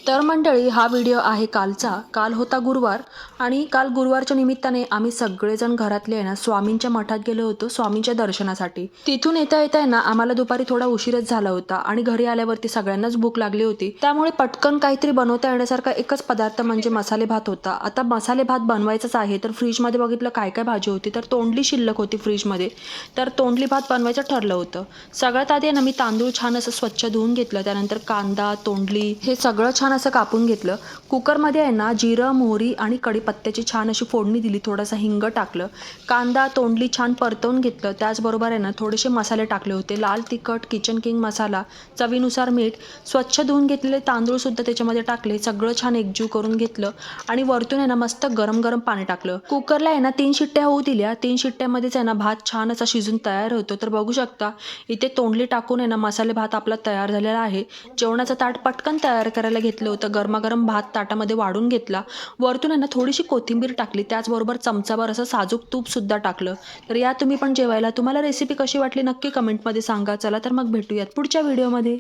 तर मंडळी, हा व्हिडिओ आहे कालचा. काल होता गुरुवार आणि काल गुरुवारच्या निमित्ताने आम्ही सगळेजण घरातले आहे ना स्वामींच्या मठात गेलो होतो स्वामींच्या दर्शनासाठी. तिथून येता येता आहे ना आम्हाला दुपारी थोडा उशीरच झाला होता आणि घरी आल्यावरती सगळ्यांनाच भूक लागली होती. त्यामुळे पटकन काहीतरी बनवता येण्यासारखा एकच पदार्थ म्हणजे मसाले भात होता. आता मसाले भात बनवायचाच आहे तर फ्रीजमध्ये बघितलं काय काय भाजी होती, तर तोंडली शिल्लक होती फ्रीजमध्ये. तर तोंडली भात बनवायचं ठरलं होतं. सगळ्यात आधी आहे ना मी तांदूळ छान असं स्वच्छ धुवून घेतलं. त्यानंतर कांदा, तोंडली हे सगळं छान असं कापून घेतलं. कुकरमध्ये आहे ना जिरं, मोहरी आणि कढीपत्त्याची छान अशी फोडणी दिली. थोडासा हिंग टाकलं. कांदा, तोंडली छान परतवून घेतलं. त्याचबरोबर आहे ना थोडेसे मसाले टाकले होते. लाल तिखट, किचन किंग मसाला, चवीनुसार मीठ, स्वच्छ धुवून घेतलेले तांदूळसुद्धा त्याच्यामध्ये टाकले. सगळं छान एकजीव करून घेतलं आणि वरतून आहे ना मस्त गरम गरम पाणी टाकलं. कुकरला आहे ना 3 शिट्ट्या होऊ दिल्या. 3 शिट्ट्यामध्येच आहे ना भात छान असा शिजून तयार होतो. तर बघू शकता इथे तोंडली टाकून आहे ना मसाले भात आपला तयार झालेला आहे. जेवणाचं ताट पटकन तयार करायला घेतलं होतं. गरमागरम भात ताटामध्ये वाढून घेतला. वरतून आहे ना थोडीशी कोथिंबीर टाकली. त्याचबरोबर चमचाभर असं साजूक तूपसुद्धा टाकलं. तर या तुम्ही पण जेवायला. तुम्हाला रेसिपी कशी वाटली नक्की कमेंटमध्ये सांगा. चला तर मग भेटूयात पुढच्या व्हिडिओमध्ये.